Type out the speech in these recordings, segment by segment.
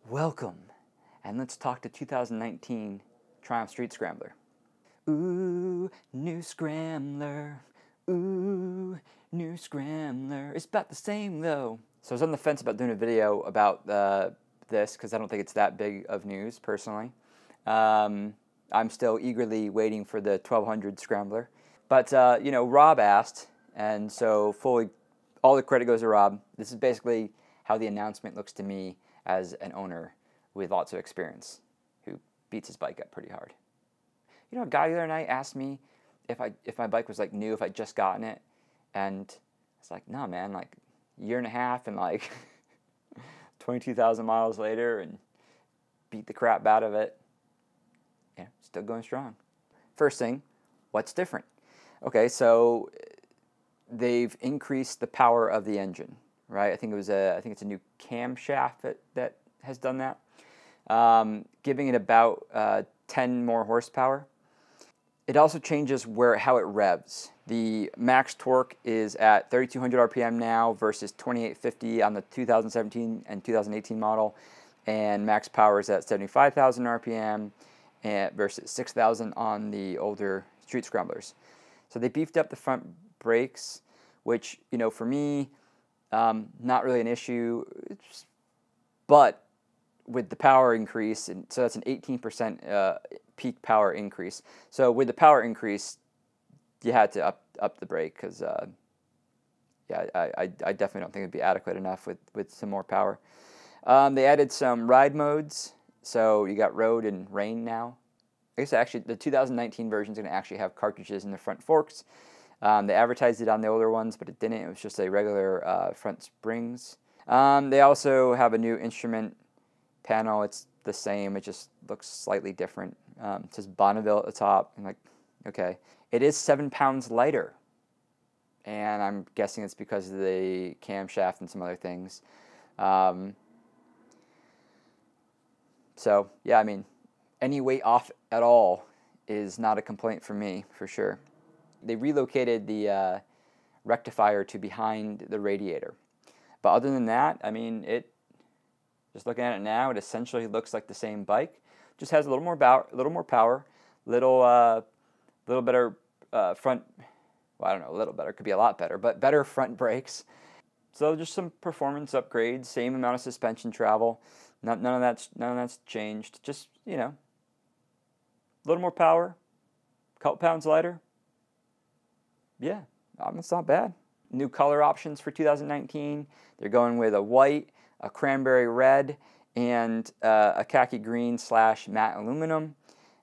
Welcome, and let's talk to 2019 Triumph Street Scrambler. Ooh, new Scrambler. Ooh, new Scrambler. It's about the same though. So I was on the fence about doing a video about this because I don't think it's that big of news personally. I'm still eagerly waiting for the 1200 Scrambler. But, Rob asked, and so fully all the credit goes to Rob. This is basically how the announcement looks to me as an owner with lots of experience who beats his bike up pretty hard. You know, a guy the other night asked me if my bike was like new, if I'd just gotten it, and it's like, no man, like a year and a half and like 22,000 miles later and beat the crap out of it. Yeah, still going strong. First thing, what's different? Okay, so they've increased the power of the engine, right? I think it's a new camshaft that has done that, giving it about 10 more horsepower. It also changes how it revs. The max torque is at 3,200 RPM now versus 2,850 on the 2017 and 2018 model, and max power is at 75,000 RPM versus 6,000 on the older Street Scramblers. So they beefed up the front brakes, which, for me, not really an issue, but with the power increase, and so that's an 18% peak power increase. So with the power increase, you had to up the brake because, I definitely don't think it'd be adequate enough with some more power. They added some ride modes, so you got road and rain now. I guess actually the 2019 version is going to actually have cartridges in the front forks. They advertised it on the older ones, but it didn't. It was just a regular front springs. They also have a new instrument panel. It's the same. It just looks slightly different. It says Bonneville at the top. I'm like, okay. It is 7 pounds lighter, and I'm guessing it's because of the camshaft and some other things. So, yeah, I mean, any weight off at all is not a complaint for me, for sure. They relocated the rectifier to behind the radiator. But other than that, I mean, just looking at it now, it essentially looks like the same bike. Just has a little more power, little better front. Well, I don't know, a little better. Could be a lot better, but better front brakes. So just some performance upgrades. Same amount of suspension travel. None of that's changed. Just a little more power, a couple pounds lighter. Yeah, it's not bad. New color options for 2019. They're going with a white, a cranberry red, and a khaki green / matte aluminum.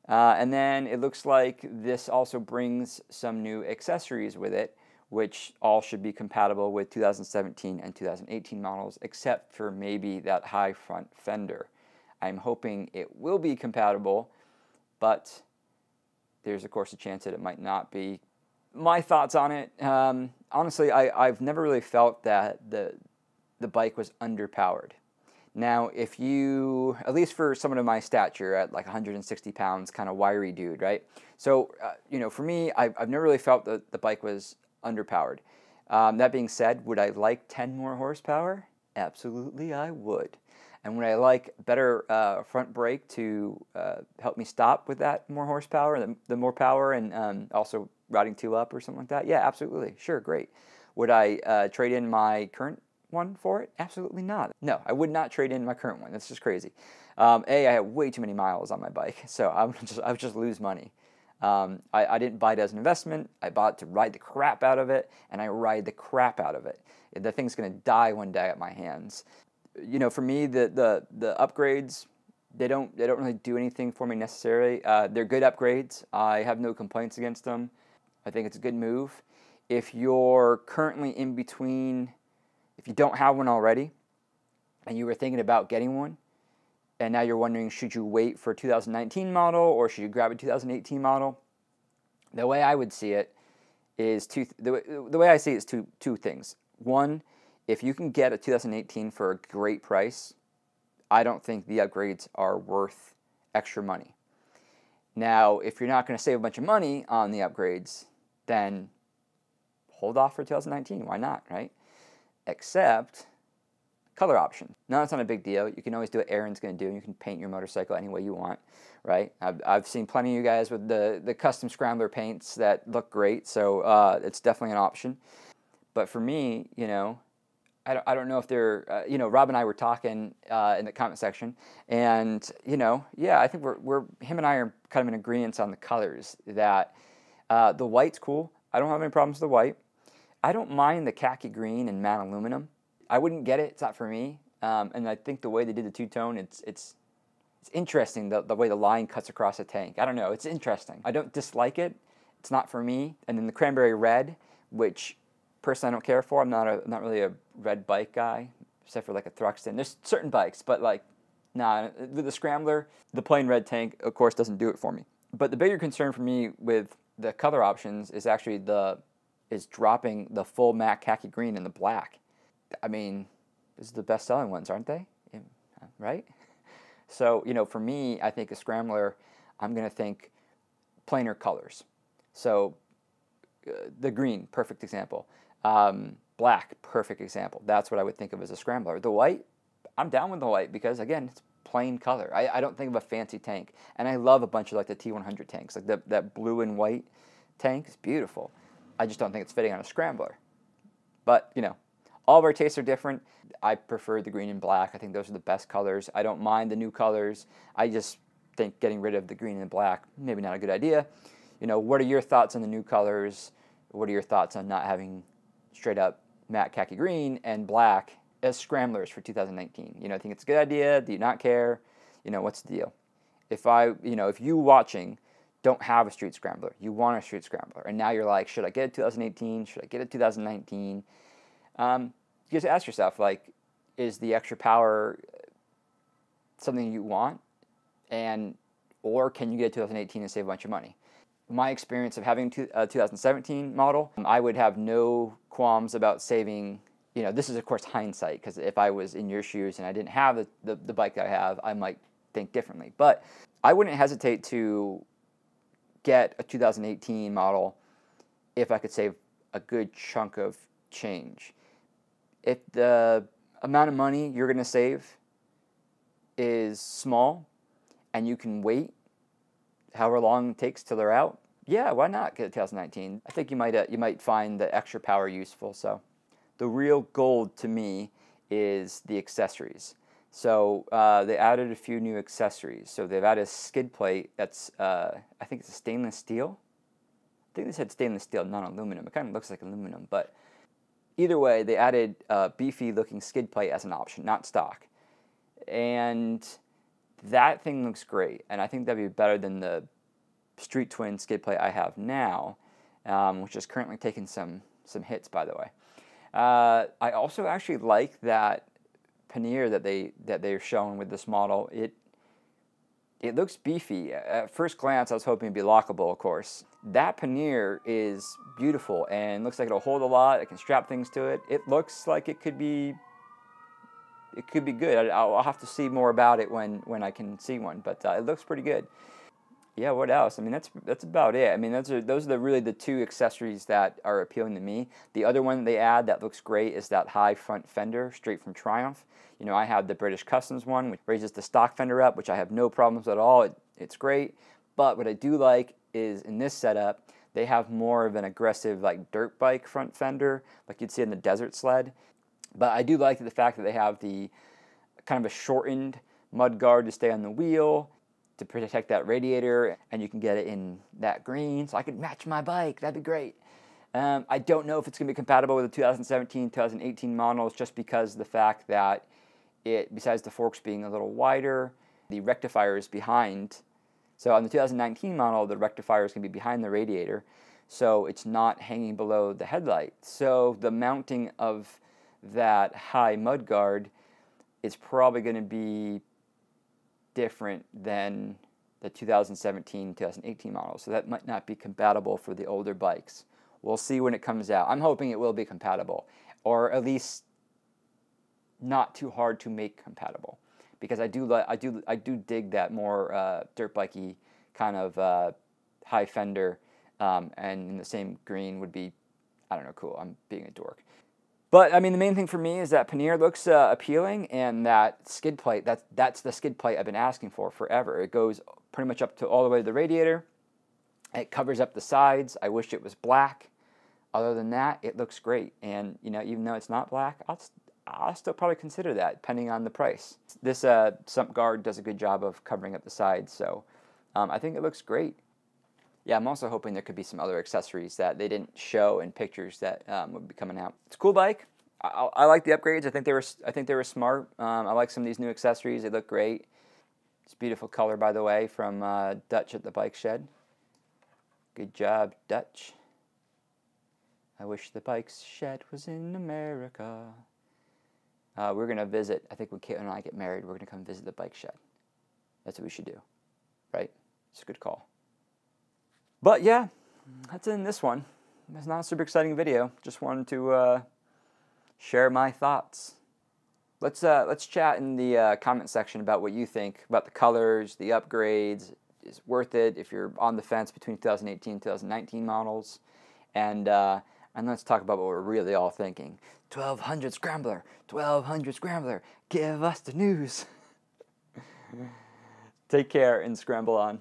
And then it looks like this also brings some new accessories with it, which all should be compatible with 2017 and 2018 models, except for maybe that high front fender. I'm hoping it will be compatible, but there's of course a chance that it might not be. My thoughts on it, honestly, I've never really felt that the bike was underpowered. Now, if you, at least for someone of my stature, at like 160 pounds, kind of wiry dude, right? So, for me, I've never really felt that the bike was underpowered. That being said, would I like 10 more horsepower? Absolutely, I would. And would I like better front brake to help me stop with that more horsepower, the more power, and also routing 2 up or something like that? Yeah, absolutely. Sure, great. Would I trade in my current one for it? Absolutely not. No, I would not trade in my current one. That's just crazy. I have way too many miles on my bike, so I would just lose money. I didn't buy it as an investment. I bought it to ride the crap out of it, and I ride the crap out of it. The thing's going to die one day at my hands. For me, the upgrades, they don't really do anything for me necessarily. They're good upgrades. I have no complaints against them. I think it's a good move. If you're currently in between, if you don't have one already, and you were thinking about getting one, and now you're wondering, should you wait for a 2019 model or should you grab a 2018 model? The way I would see it is the way I see it is two things. One, if you can get a 2018 for a great price, I don't think the upgrades are worth extra money. Now, if you're not going to save a bunch of money on the upgrades, then hold off for 2019. Why not, right? Except color option. Now, it's not a big deal. You can always do what Aaron's going to do, and you can paint your motorcycle any way you want, right? I've seen plenty of you guys with the custom Scrambler paints that look great, so it's definitely an option. But for me, you know, I don't know if they're, you know, Rob and I were talking in the comment section, and, you know, yeah, I think him and I are kind of in agreement on the colors, that the white's cool. I don't have any problems with the white. I don't mind the khaki green and matte aluminum. I wouldn't get it. It's not for me. And I think the way they did the two-tone, it's interesting, the way the line cuts across the tank. I don't know. It's interesting. I don't dislike it. It's not for me. And then the cranberry red, which personally I don't care for. I'm not really a red bike guy, except for like a Thruxton. There's certain bikes, but like, nah. With the Scrambler, the plain red tank, of course, doesn't do it for me. But the bigger concern for me with the color options is actually dropping the full matte khaki green and the black. I mean, these are the best-selling ones, aren't they? Right? So, you know, for me, I think a Scrambler, I'm going to think plainer colors. So, the green, perfect example. Black, perfect example. That's what I would think of as a Scrambler. The white, I'm down with the white because, again, it's plain color. I don't think of a fancy tank. And I love a bunch of, like, the T100 tanks. Like, that blue and white tank is beautiful. I just don't think it's fitting on a Scrambler. But, you know, all of our tastes are different. I prefer the green and black. I think those are the best colors. I don't mind the new colors. I just think getting rid of the green and black, maybe not a good idea. You know, what are your thoughts on the new colors? What are your thoughts on not having straight up matte khaki green and black as Scramblers for 2019? You know, I think it's a good idea. Do you not care? You know, what's the deal? If you watching don't have a Street Scrambler, you want a Street Scrambler, and now you're like, should I get it 2018? Should I get it 2019? You just ask yourself, like, is the extra power something you want, or can you get it 2018 and save a bunch of money? My experience of having a 2017 model, I would have no qualms about saving. You know, this is of course hindsight, because if I was in your shoes and I didn't have the bike that I have, I might think differently. But I wouldn't hesitate to get a 2018 model if I could save a good chunk of change. If the amount of money you're going to save is small and you can wait however long it takes till they're out, yeah, why not get a 2019? I think you might find the extra power useful. So the real gold to me is the accessories. So they added a few new accessories. So they've added a skid plate that's, I think it's a stainless steel. I think they said stainless steel, not aluminum. It kind of looks like aluminum, but either way, they added a beefy-looking skid plate as an option, not stock. And that thing looks great, and I think that'd be better than the Street Twin skid plate I have now, which is currently taking some hits, by the way. I also actually like that pannier that they're showing with this model. It looks beefy. At first glance, I was hoping it'd be lockable, of course. That pannier is beautiful and looks like it'll hold a lot. I can strap things to it. It looks like it could be good. I'll have to see more about it when I can see one, but it looks pretty good. Yeah, what else? I mean, that's about it. I mean, those are really the two accessories that are appealing to me. The other one they add that looks great is that high front fender straight from Triumph. You know, I have the British Customs one, which raises the stock fender up, which I have no problems at all. It's great. But what I do like is in this setup, they have more of an aggressive, like, dirt bike front fender, like you'd see in the Desert Sled. But I do like the fact that they have the kind of a shortened mud guard to stay on the wheel, to protect that radiator, and you can get it in that green, so I could match my bike. That'd be great. I don't know if it's going to be compatible with the 2017, 2018 models, just because of the fact that besides the forks being a little wider, the rectifier is behind. So on the 2019 model, the rectifier is going to be behind the radiator, so it's not hanging below the headlight. So the mounting of that high mud guard is probably going to be different than the 2017, 2018 model. So that might not be compatible for the older bikes. We'll see when it comes out. I'm hoping it will be compatible, or at least not too hard to make compatible, because I do dig that more dirt bikey kind of high fender, and in the same green would be, I don't know, cool. I'm being a dork. But I mean, the main thing for me is that pannier looks appealing, and that skid plate, that's the skid plate I've been asking for forever. It goes pretty much up to all the way to the radiator. It covers up the sides. I wish it was black. Other than that, it looks great. And you know, even though it's not black, I'll still probably consider that, depending on the price. This sump guard does a good job of covering up the sides, so I think it looks great. Yeah, I'm also hoping there could be some other accessories that they didn't show in pictures that would be coming out. It's a cool bike. I like the upgrades. I think they were smart. I like some of these new accessories. They look great. It's a beautiful color, by the way, from Dutch at the Bike Shed. Good job, Dutch. I wish the Bike Shed was in America. We're gonna visit. I think when Caitlin and I get married, we're gonna come visit the Bike Shed. That's what we should do, right? It's a good call. But yeah, that's in this one. It's not a super exciting video. Just wanted to share my thoughts. Let's chat in the comment section about what you think about the colors, the upgrades. Is it worth it if you're on the fence between 2018 and 2019 models? And let's talk about what we're really all thinking. 1200 Scrambler, 1200 Scrambler, give us the news. Take care and scramble on.